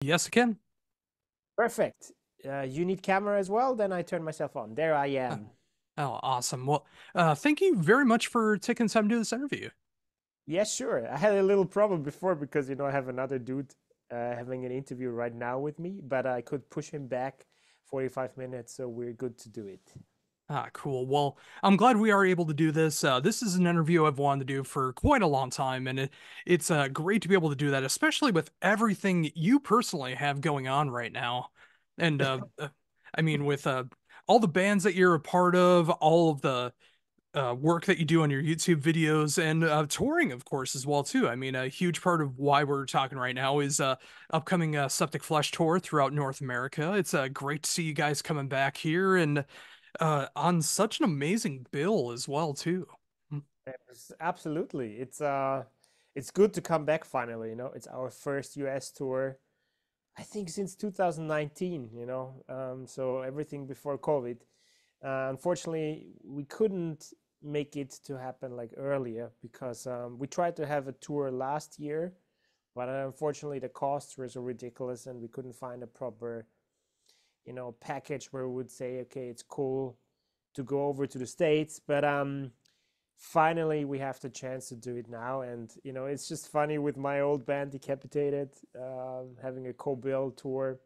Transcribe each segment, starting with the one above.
Yes, I can. Perfect. You need camera as well? Then I turn myself on. There I Uh, am. Oh, awesome. Well, thank you very much for taking time to do this interview. Yes, sure. I had a little problem before because I have another dude having an interview right now with me, but I could push him back 45 minutes, so we're good to do it. Ah, cool. Well, I'm glad we are able to do this. This is an interview I've wanted to do for quite a long time, and it's great to be able to do that, especially with everything you personally have going on right now. And I mean, with all the bands that you're a part of, all of the work that you do on your YouTube videos and touring, of course, as well too. I mean, a huge part of why we're talking right now is upcoming Septicflesh tour throughout North America. It's great to see you guys coming back here and on such an amazing bill as well too. Absolutely. It's good to come back finally, It's our first US tour, I think since 2019, so everything before COVID. Unfortunately, we couldn't make it to happen like earlier because we tried to have a tour last year, but unfortunately the costs were so ridiculous and we couldn't find a proper, package where we would say, okay, it's cool to go over to the States. But finally we have the chance to do it now, and it's just funny with my old band Decapitated having a co-bill tour,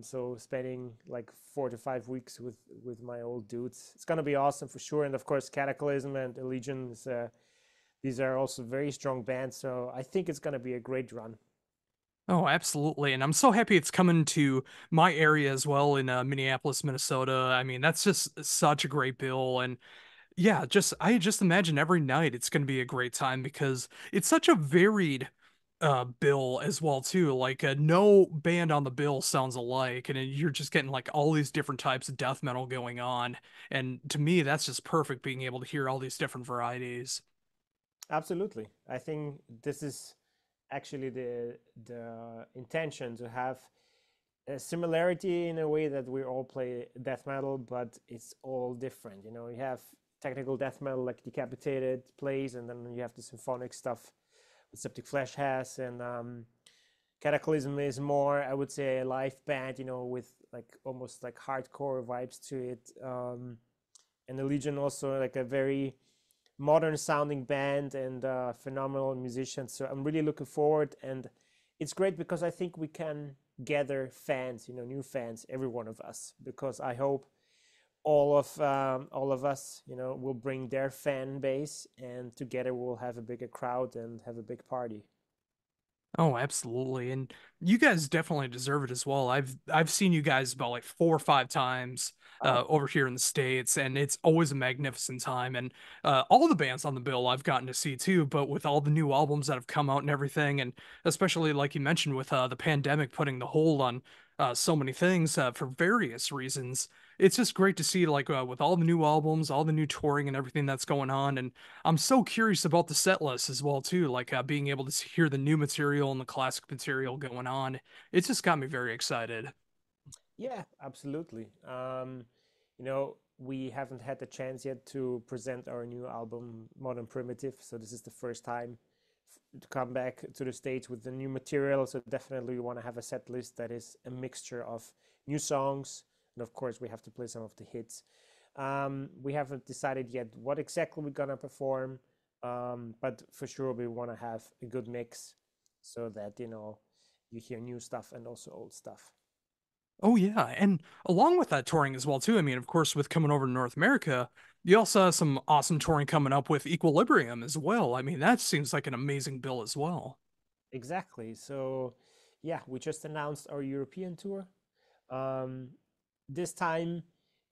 so spending like 4 to 5 weeks with my old dudes. It's gonna be awesome for sure. And of course, Cataclysm and Allegiance. These are also very strong bands, so I think it's gonna be a great run. Oh, absolutely. And I'm so happy it's coming to my area as well in Minneapolis, Minnesota. I mean, that's just such a great bill. And yeah, just I just imagine every night it's going to be a great time because it's such a varied bill as well too. Like no band on the bill sounds alike, and you're just getting like all these different types of death metal going on. And to me, that's just perfect being able to hear all these different varieties. Absolutely, I think this is actually the intention to have a similarity in a way that we all play death metal, but it's all different. You have technical death metal like Decapitated plays, and then you have the symphonic stuff that Septicflesh has, and Cataclysm is more, I would say, a live band, with like almost like hardcore vibes to it. And the Legion also like a very modern sounding band and phenomenal musicians. So I'm really looking forward, and it's great because I think we can gather fans, new fans, every one of us, because I hope all of us, will bring their fan base, and together we'll have a bigger crowd and have a big party. Oh, absolutely. And you guys definitely deserve it as well. I've seen you guys about like 4 or 5 times Oh, over here in the States, and it's always a magnificent time. And all the bands on the bill I've gotten to see too, but with all the new albums that have come out and everything, and especially like you mentioned with the pandemic putting the hold on so many things for various reasons, it's just great to see like with all the new albums, all the new touring and everything that's going on. And I'm so curious about the set list as well too, like being able to hear the new material and the classic material going on. It's just got me very excited. yeah, absolutely. We haven't had the chance yet to present our new album, Modern Primitive. So this is the first time to come back to the stage with the new material. So definitely we want to have a set list that is a mixture of new songs, and of course we have to play some of the hits. We haven't decided yet what exactly we're gonna perform, but for sure we want to have a good mix so that you hear new stuff and also old stuff. Oh yeah, and along with that touring as well too. I mean, of course, with coming over to North America, you also have some awesome touring coming up with Equilibrium as well. I mean, that seems like an amazing bill as well. Exactly. So, yeah, we just announced our European tour. Um, this time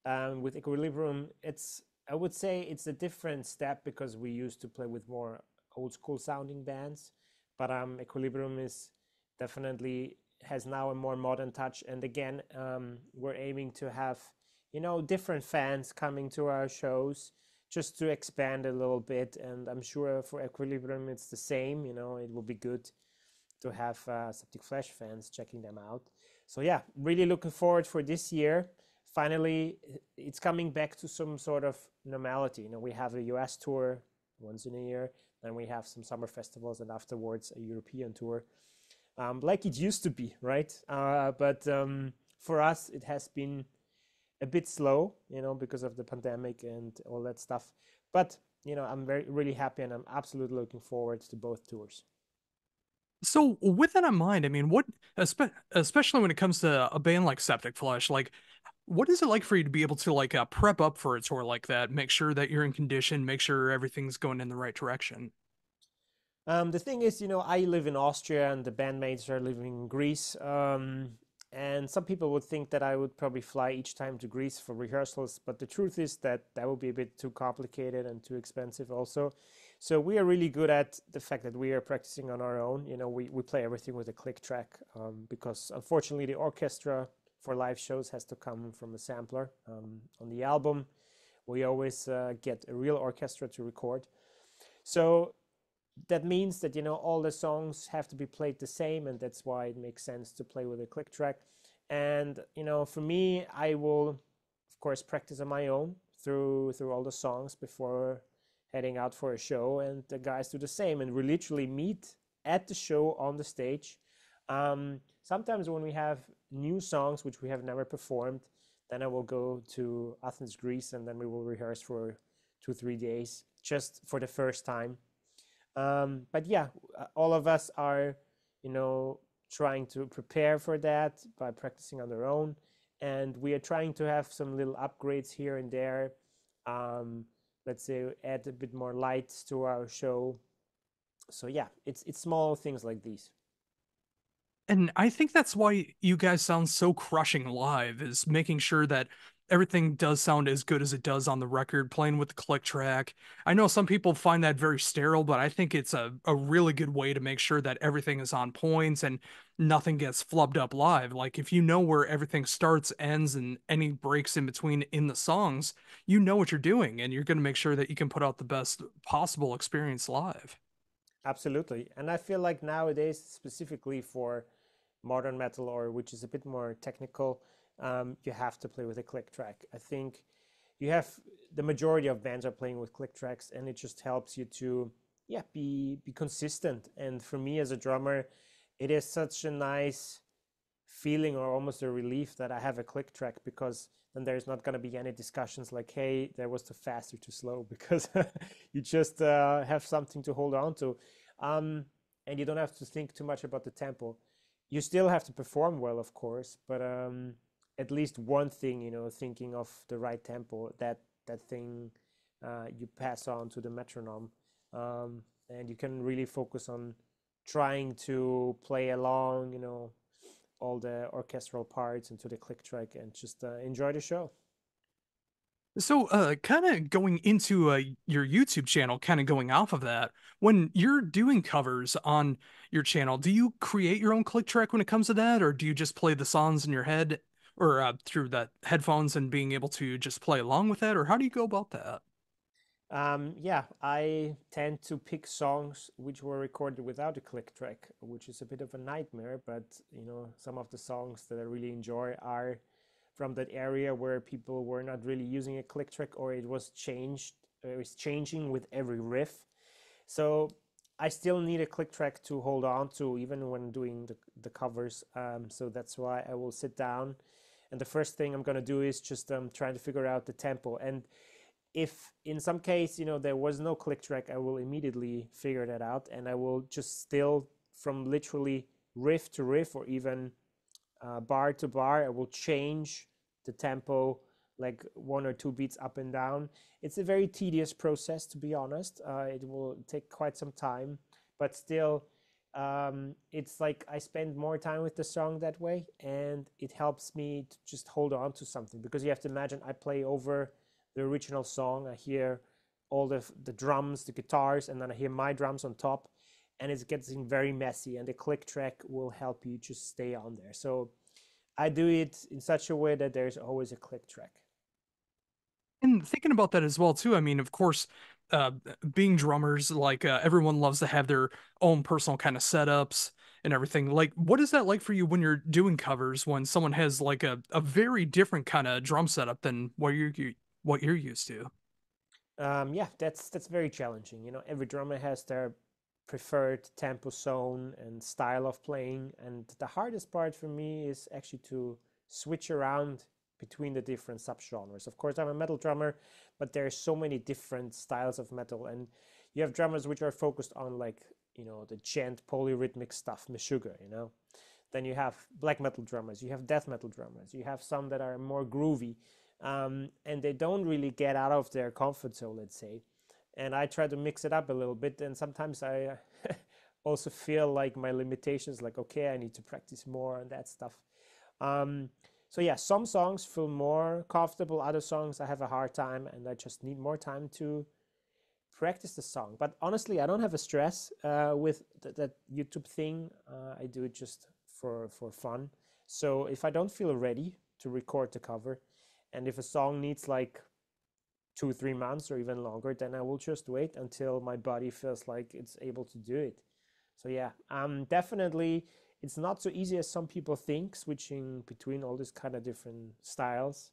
with Equilibrium, I would say it's a different step because we used to play with more old school sounding bands, but Equilibrium is definitely has now a more modern touch. And again, we're aiming to have different fans coming to our shows just to expand a little bit. And I'm sure for Equilibrium it's the same. It will be good to have Septicflesh fans checking them out. So yeah, really looking forward for this year. Finally, it's coming back to some sort of normality. We have a US tour once in a year, then we have some summer festivals, and afterwards a European tour. like it used to be, right? But for us, it has been a bit slow, because of the pandemic and all that stuff. But I'm very really happy, and I'm absolutely looking forward to both tours. So with that in mind, I mean, especially when it comes to a band like Septicflesh, like what is it like for you to be able to like prep up for a tour like that, make sure that you're in condition, make sure everything's going in the right direction? The thing is, I live in Austria and the bandmates are living in Greece. And some people would think that I would probably fly each time to Greece for rehearsals, but the truth is that that would be a bit too complicated and too expensive also. So we are really good at the fact that we are practicing on our own. We play everything with a click track, because unfortunately the orchestra for live shows has to come from a sampler. On the album, we always get a real orchestra to record. So that means that all the songs have to be played the same, and that's why it makes sense to play with a click track. And for me, I will of course practice on my own through all the songs before heading out for a show, and the guys do the same, and we literally meet at the show on the stage. Sometimes when we have new songs which we have never performed, then I will go to Athens, Greece, and then we will rehearse for 2 3 days just for the first time. But yeah, all of us are, you know, trying to prepare for that by practicing on their own. And we are trying to have some little upgrades here and there. Um, let's say add a bit more lights to our show. So yeah, it's small things like these. And I think that's why you guys sound so crushing live, is making sure that everything does sound as good as it does on the record, playing with the click track. I know some people find that very sterile, but I think it's a really good way to make sure that everything is on point and nothing gets flubbed up live. Like if you know where everything starts, ends, and any breaks in between in the songs, you know what you're doing, and you're going to make sure that you can put out the best possible experience live. Absolutely. And I feel like nowadays, specifically for modern metal, or which is a bit more technical, you have to play with a click track. I think you have the majority of bands are playing with click tracks, and it just helps you to, yeah, be consistent. And for me as a drummer, it is such a nice feeling, or almost a relief, that I have a click track, because then there's not going to be any discussions like, hey, that was too fast or too slow, because you just have something to hold on to. Um, and you don't have to think too much about the tempo. You still have to perform well, of course, but at least one thing, thinking of the right tempo, that thing you pass on to the metronome, and you can really focus on trying to play along, all the orchestral parts into the click track, and just enjoy the show. So, kind of going into your YouTube channel, kind of going off of that, when you're doing covers on your channel, do you create your own click track when it comes to that, or do you just play the songs in your head or through the headphones and being able to just play along with that, or how do you go about that? Yeah, I tend to pick songs which were recorded without a click track, which is a bit of a nightmare. But some of the songs that I really enjoy are from that area where people were not really using a click track, or it was changed, it was changing with every riff. So I still need a click track to hold on to, even when doing the covers. So that's why I will sit down, and the first thing I'm gonna do is just trying to figure out the tempo. And if in some case there was no click track, I will immediately figure that out, and I will just still, from literally riff to riff, or even bar to bar, I will change the tempo like 1 or 2 beats up and down. It's a very tedious process, to be honest. It will take quite some time, but still, it's like I spend more time with the song that way, and it helps me to just hold on to something, because you have to imagine I play over the original song. I hear all the drums, the guitars, and then I hear my drums on top, and it's getting very messy. And the click track will help you just stay on there. So I do it in such a way that there's always a click track. And thinking about that as well too, I mean, of course, uh, being drummers, like everyone loves to have their own personal kind of setups and everything. Like, what is that like for you when you're doing covers when someone has like a very different kind of drum setup than what you're used to? Yeah, that's very challenging. Every drummer has their preferred tempo zone and style of playing. And the hardest part for me is actually to switch around between the different subgenres. Of course, I'm a metal drummer, but there are so many different styles of metal, and you have drummers which are focused on like the gent polyrhythmic stuff, Meshuggah, Then you have black metal drummers, you have death metal drummers, you have some that are more groovy, and they don't really get out of their comfort zone, let's say. And I try to mix it up a little bit, and sometimes I also feel like my limitations, like, okay, I need to practice more and that stuff. Um, so yeah, some songs feel more comfortable, other songs I have a hard time, and I just need more time to practice the song. But honestly, I don't have a stress with that YouTube thing. I do it just for fun. So if I don't feel ready to record the cover, and if a song needs like 2 3 months or even longer, then I will just wait until my body feels like it's able to do it. So yeah, definitely it's not so easy as some people think, switching between all these kind of different styles.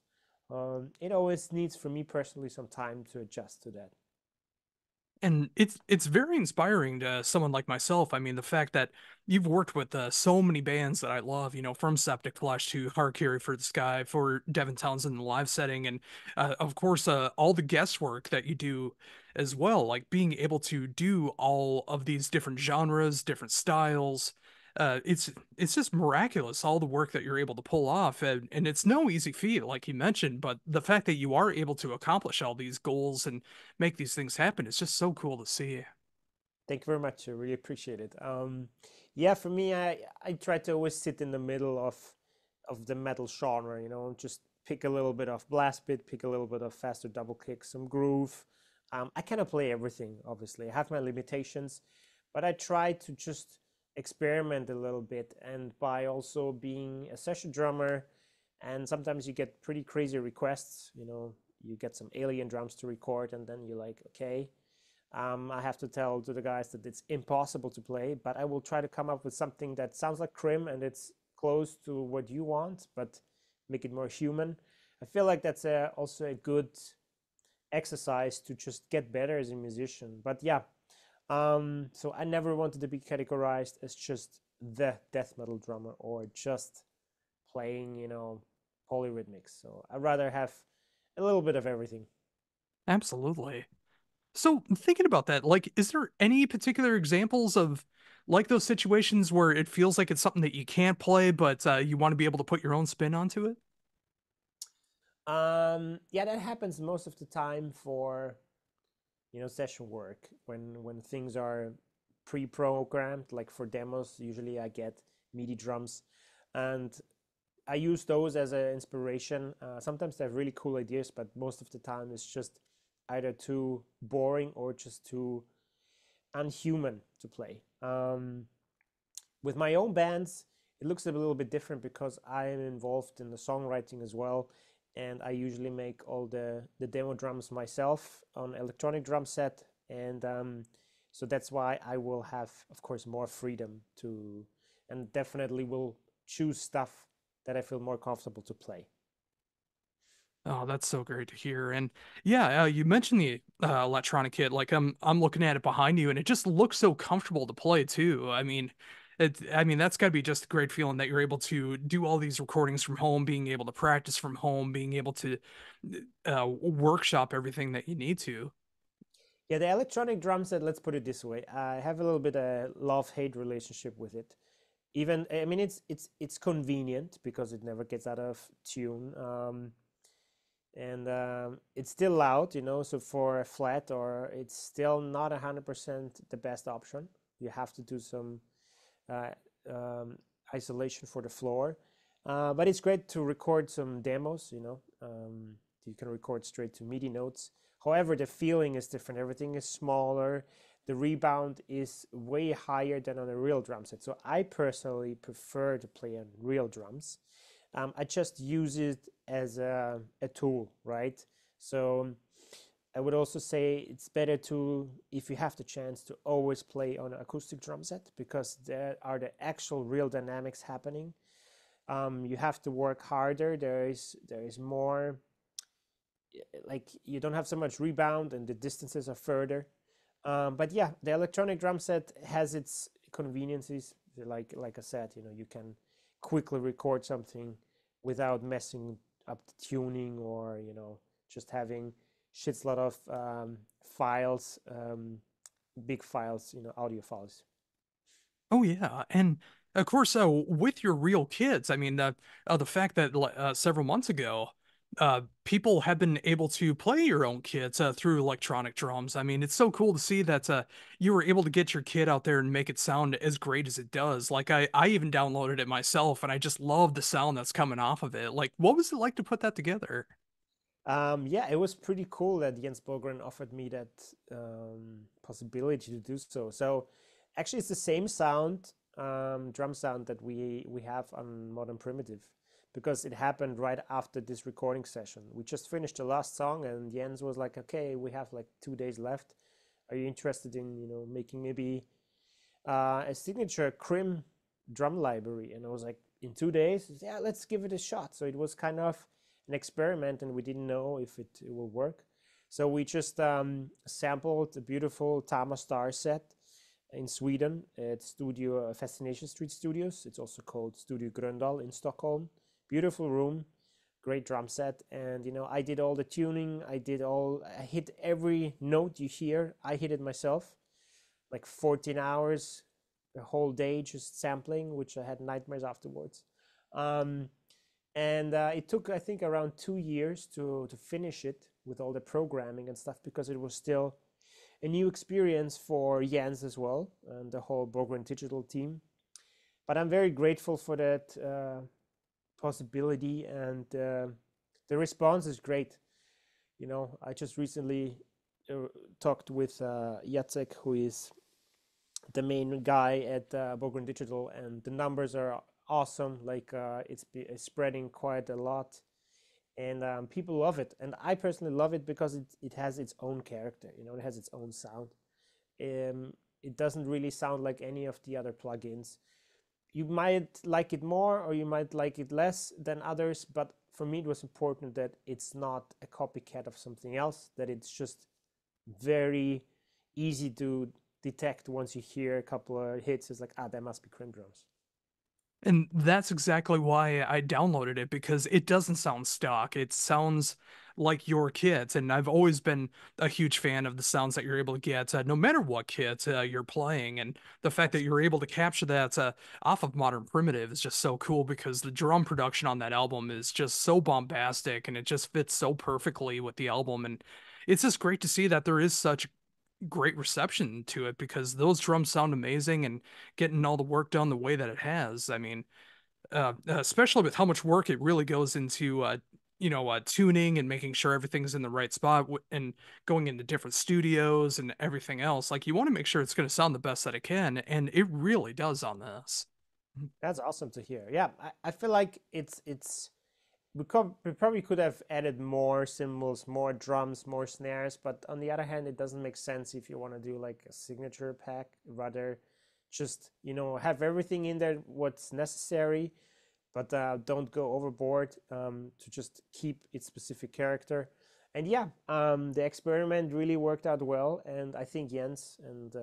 It always needs, for me personally, some time to adjust to that. And it's very inspiring to someone like myself. I mean, the fact that you've worked with so many bands that I love, from Septicflesh to Hard Carry for the Sky for Devin Townsend in the live setting, and of course, all the guest work that you do as well, like being able to do all of these different genres, different styles. It's just miraculous all the work that you're able to pull off, and it's no easy feat, like you mentioned. But the fact that you are able to accomplish all these goals and make these things happen. It's just so cool to see. Thank you very much. I really appreciate it. Yeah, for me, I try to always sit in the middle of the metal genre. Just pick a little bit of blast beat, pick a little bit of faster double kick, some groove. I cannot play everything, obviously. I have my limitations, but I try to just experiment a little bit. And by also being a session drummer, and sometimes you get pretty crazy requests. You get some alien drums to record, and then you're like, okay, I have to tell to the guys that it's impossible to play, but I will try to come up with something that sounds like Krimh and it's close to what you want, but make it more human. I feel like that's also a good exercise to just get better as a musician. But yeah, so I never wanted to be categorized as just the death metal drummer or just playing, polyrhythmics. So I'd rather have a little bit of everything. Absolutely. So thinking about that, like, is there any particular examples of like those situations where it feels like it's something that you can't play, but you want to be able to put your own spin onto it? Yeah, that happens most of the time for session work when things are pre-programmed, like for demos. Usually I get MIDI drums, and I use those as an inspiration. Sometimes they have really cool ideas, but most of the time it's just either too boring or just too unhuman to play. With my own bands, it looks a little bit different because I am involved in the songwriting as well, and I usually make all the demo drums myself on electronic drum set, and so that's why I will have, of course, more freedom to, and definitely will choose stuff that I feel more comfortable to play. Oh, that's so great to hear. And yeah, you mentioned the electronic kit. Like I'm looking at it behind you, and it just looks so comfortable to play too. I mean that's got to be just a great feeling that you're able to do all these recordings from home, being able to practice from home, being able to workshop everything that you need to. Yeah, the electronic drum set, let's put it this way, I have a little bit of love-hate relationship with it. Even, I mean, it's convenient because it never gets out of tune. And it's still loud, so for a flat, or it's still not 100% the best option. You have to do some uh, um, isolation for the floor. But it's great to record some demos. You can record straight to MIDI notes. However, the feeling is different. Everything is smaller. The rebound is way higher than on a real drum set. So I personally prefer to play on real drums. I just use it as a tool, right? So I would also say it's better to, if you have the chance, to always play on an acoustic drum set, because there are the actual real dynamics happening. You have to work harder. There is more, like, you don't have so much rebound and the distances are further. But yeah, the electronic drum set has its conveniences. Like I said, you can quickly record something without messing up the tuning, or just having shits lot of files, big files, audio files. Oh yeah, and of course, with your real kids, I mean, the fact that several months ago, people have been able to play your own kids through electronic drums. I mean, it's so cool to see that you were able to get your kid out there and make it sound as great as it does. Like I even downloaded it myself, and I just love the sound that's coming off of it. Like, what was it like to put that together? Yeah, it was pretty cool that Jens Bogren offered me that possibility to do so. So actually, it's the same sound, drum sound that we have on Modern Primitive, because it happened right after this recording session. We just finished the last song, and Jens was like, "Okay, we have like 2 days left. Are you interested in making maybe a signature Krimh drum library?" And I was like, "In 2 days? Yeah, let's give it a shot." So it was kind of an experiment, and we didn't know if it will work. So we just sampled a beautiful Tama Star set in Sweden at Studio Fascination Street Studios. It's also called Studio Gröndal in Stockholm. Beautiful room, great drum set, and I did all the tuning. I hit every note you hear. I hit it myself, like 14 hours, a whole day just sampling, which I had nightmares afterwards. Um, and it took, I think, around 2 years to finish it with all the programming and stuff, because it was still a new experience for Jens as well and the whole Bogren Digital team. But I'm very grateful for that possibility, and the response is great. I just recently talked with Jacek, who is the main guy at Bogren Digital, and the numbers are awesome. Like it's spreading quite a lot, and people love it. And I personally love it because it has its own character. It has its own sound. It doesn't really sound like any of the other plugins. You might like it more or you might like it less than others, but for me it was important that it's not a copycat of something else, that it's just very easy to detect once you hear a couple of hits. It's like, that must be Krimh drums. And that's exactly why I downloaded it because it doesn't sound stock. It sounds like your kits. And I've always been a huge fan of the sounds that you're able to get, no matter what kit you're playing. And the fact that you're Absolutely. able to capture that off of Modern Primitive is just so cool because the drum production on that album is just so bombastic and it just fits so perfectly with the album. And it's just great to see that there is such great reception to it because those drums sound amazing and getting all the work done the way that it has. I mean, especially with how much work it really goes into, tuning and making sure everything's in the right spot and going into different studios and everything else. Like, you want to make sure it's going to sound the best that it can, and it really does on this. That's awesome to hear. Yeah, I feel like it's we probably could have added more cymbals, more drums, more snares, but on the other hand, it doesn't make sense if you want to do like a signature pack. Rather, just have everything in there what's necessary, but don't go overboard, to just keep its specific character. And yeah, the experiment really worked out well, and I think Jens and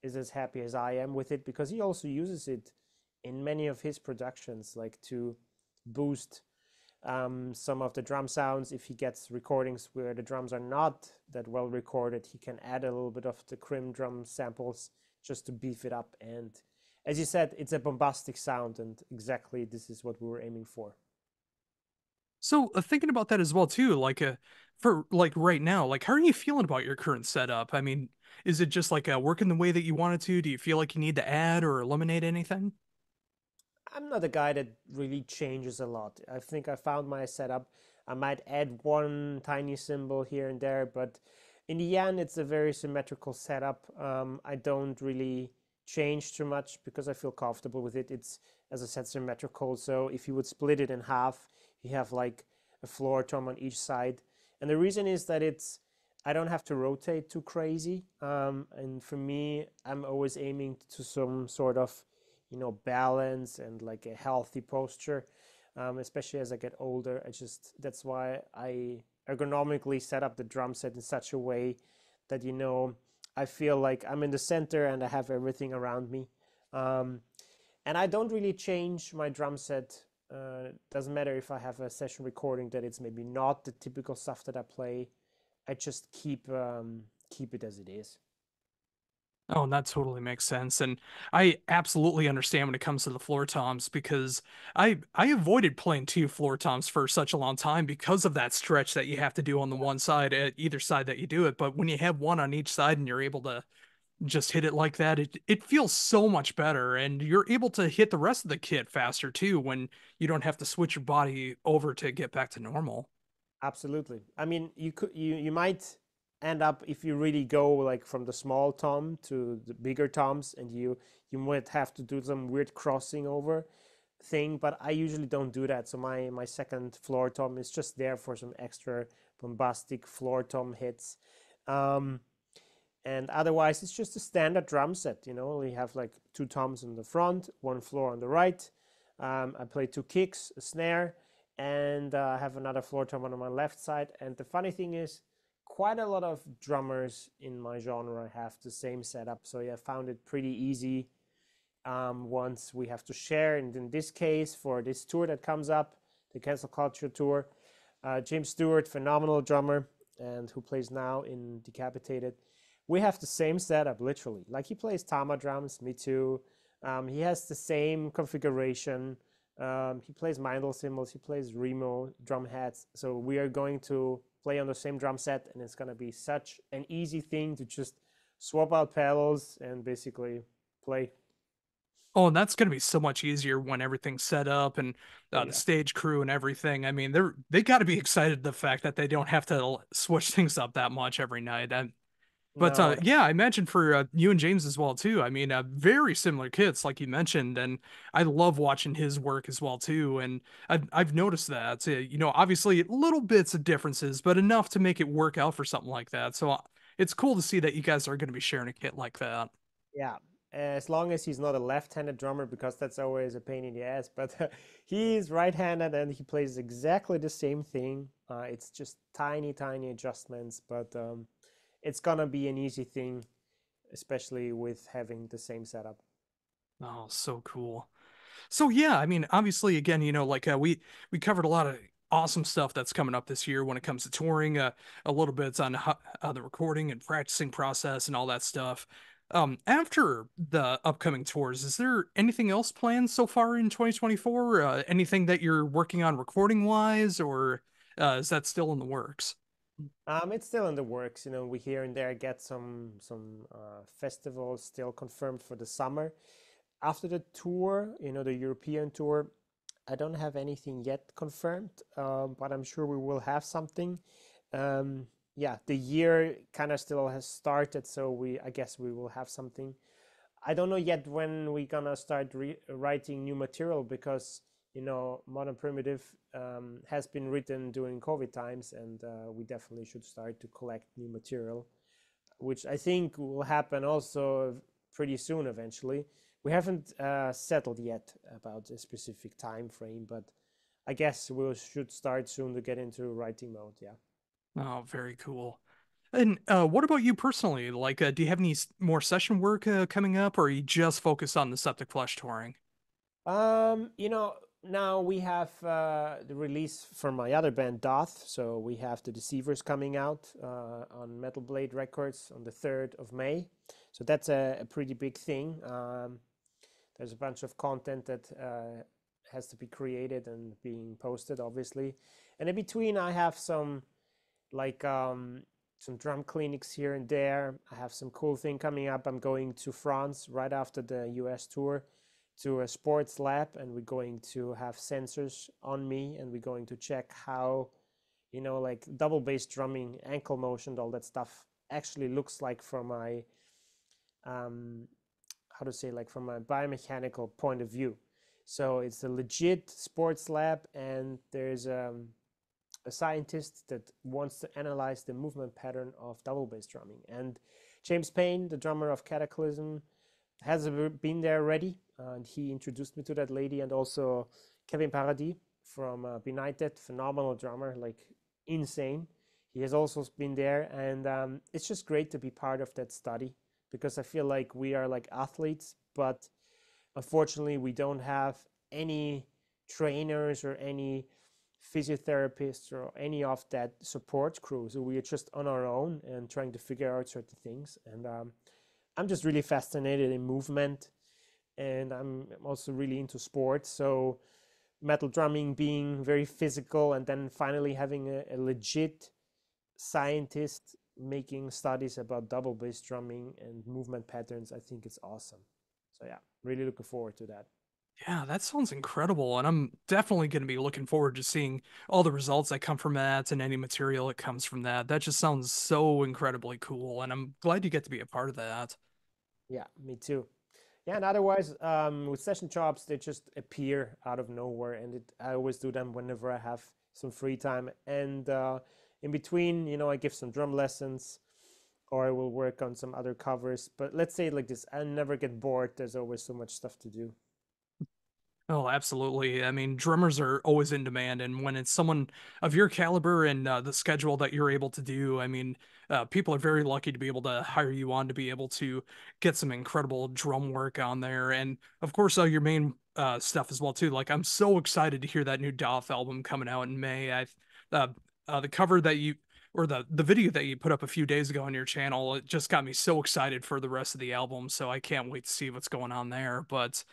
is as happy as I am with it, because he also uses it in many of his productions, like to boost some of the drum sounds. If he gets recordings where the drums are not that well recorded, he can add a little bit of the Krimh drum samples just to beef it up. And as you said, it's a bombastic sound, and exactly this is what we were aiming for. So, thinking about that as well too, like for like right now, like how are you feeling about your current setup? I mean, is it just like working the way that you wanted to? Do you feel like you need to add or eliminate anything? I'm not a guy that really changes a lot. I think I found my setup. I might add one tiny symbol here and there, but in the end, it's a very symmetrical setup. I don't really change too much because I feel comfortable with it. It's, as I said, symmetrical. So if you would split it in half, you have like a floor tom on each side. And the reason is that I don't have to rotate too crazy. And for me, I'm always aiming to some sort of balance and like a healthy posture, especially as I get older. That's why I ergonomically set up the drum set in such a way that I feel like I'm in the center and I have everything around me. Um, and I don't really change my drum set. Doesn't matter if I have a session recording that it's maybe not the typical stuff that I play. I just keep it as it is. Oh, that totally makes sense. And I absolutely understand when it comes to the floor toms because I avoided playing two floor toms for such a long time because of that stretch that you have to do on the one side at either side that you do it. But when you have one on each side and you're able to just hit it like that, it feels so much better and you're able to hit the rest of the kit faster too when you don't have to switch your body over to get back to normal. Absolutely. I mean, you might end up if you really go like from the small tom to the bigger toms, and you might have to do some weird crossing over thing. But I usually don't do that. So my second floor tom is just there for some extra bombastic floor tom hits. Um, and otherwise, it's just a standard drum set. We have like two toms on the front, one floor on the right. I play two kicks, a snare, and I have another floor tom on my left side. And the funny thing is, quite a lot of drummers in my genre have the same setup. So yeah, I found it pretty easy once we have to share. And in this case, for this tour that comes up, the Cancel Culture Tour, James Stewart, phenomenal drummer, and who plays now in Decapitated. We have the same setup, literally. Like he plays Tama drums, me too. He has the same configuration. He plays Mindel cymbals, he plays Remo drum heads. So we are going to play on the same drum set, and it's going to be such an easy thing to just swap out pedals and basically play. Oh, and that's going to be so much easier when everything's set up and Oh, the yeah. stage crew and everything. I mean, they got to be excited the fact that they don't have to switch things up that much every night. But No, yeah, I imagine for you and James as well too. I mean, very similar kits, like you mentioned, and I love watching his work as well too. And I've noticed that, obviously little bits of differences, but enough to make it work out for something like that. So it's cool to see that you guys are going to be sharing a kit like that. yeah. As long as he's not a left-handed drummer, because that's always a pain in the ass. But he's right-handed and he plays exactly the same thing. It's just tiny, tiny adjustments, but it's gonna be an easy thing, especially with having the same setup. Oh, so cool. So yeah, I mean, obviously, again, like we covered a lot of awesome stuff that's coming up this year when it comes to touring. A little bit on the recording and practicing process and all that stuff. After the upcoming tours, is there anything else planned so far in 2024? Anything that you're working on recording wise, or is that still in the works? It's still in the works. We here and there get some festivals still confirmed for the summer. After the tour, the European tour, I don't have anything yet confirmed, but I'm sure we will have something. Yeah, the year kind of still has started, so I guess we will have something. I don't know yet when we're gonna start writing new material, because Modern Primitive has been written during COVID times, and we definitely should start to collect new material, which I think will happen also pretty soon eventually. We haven't settled yet about a specific time frame, but I guess we should start soon to get into writing mode. Yeah. Oh, very cool. And what about you personally? Like, do you have any more session work coming up, or are you just focused on the Septicflesh touring? Now we have the release from my other band, Doth. So we have the Deceivers coming out on Metal Blade Records on the 3rd of May. So that's a pretty big thing. There's a bunch of content that has to be created and being posted, obviously. And in between, I have like some drum clinics here and there. I have some cool thing coming up. I'm going to France right after the US tour to a sports lab, and we're going to have sensors on me, and we're going to check how, like double bass drumming, ankle motion, all that stuff actually looks like from my um, how to say, like from a biomechanical point of view. So it's a legit sports lab, and there's a scientist that wants to analyze the movement pattern of double bass drumming. And James Payne, the drummer of Cataclysm, has been there already, and he introduced me to that lady, and also Kevin Paradis from Benighted, phenomenal drummer, like insane. He has also been there, and it's just great to be part of that study because I feel like we are like athletes, but unfortunately, we don't have any trainers or any physiotherapists or any of that support crew. So we are just on our own and trying to figure out certain things. And I'm just really fascinated in movement, and I'm also really into sports. So metal drumming being very physical, and then finally having a legit scientist making studies about double bass drumming and movement patterns, I think it's awesome. So yeah, really looking forward to that. Yeah, that sounds incredible, and I'm definitely going to be looking forward to seeing all the results that come from that and any material that comes from that. That just sounds so incredibly cool, and I'm glad you get to be a part of that. Yeah, me too. Yeah, and otherwise, with session jobs, they just appear out of nowhere, and I always do them whenever I have some free time. And in between, I give some drum lessons, or I will work on some other covers. But let's say it like this: I never get bored. There's always so much stuff to do. Oh, absolutely. I mean, drummers are always in demand, and when it's someone of your caliber and the schedule that you're able to do, I mean, people are very lucky to be able to hire you on to be able to get some incredible drum work on there, and of course, your main stuff as well too. Like, I'm so excited to hear that new Doth album coming out in May. Uh, the cover that you or the video that you put up a few days ago on your channel, it just got me so excited for the rest of the album. So I can't wait to see what's going on there, but.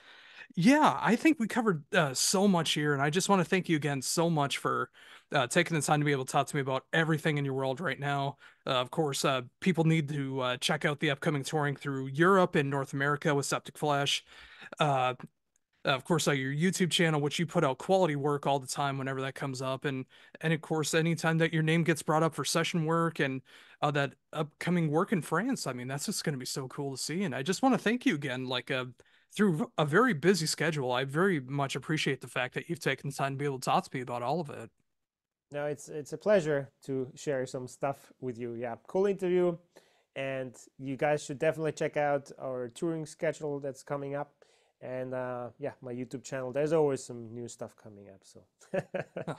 Yeah, I think we covered so much here, and I just want to thank you again so much for taking the time to be able to talk to me about everything in your world right now. Of course, people need to check out the upcoming touring through Europe and North America with Septicflesh. Uh, of course, your YouTube channel, which you put out quality work all the time whenever that comes up, and of course, anytime that your name gets brought up for session work and that upcoming work in France, I mean, that's just going to be so cool to see. And I just want to thank you again, like through a very busy schedule. I very much appreciate the fact that you've taken the time to be able to talk to me about all of it. No, it's a pleasure to share some stuff with you. Yeah, cool interview, and you guys should definitely check out our touring schedule that's coming up, and yeah, my YouTube channel. There's always some new stuff coming up. So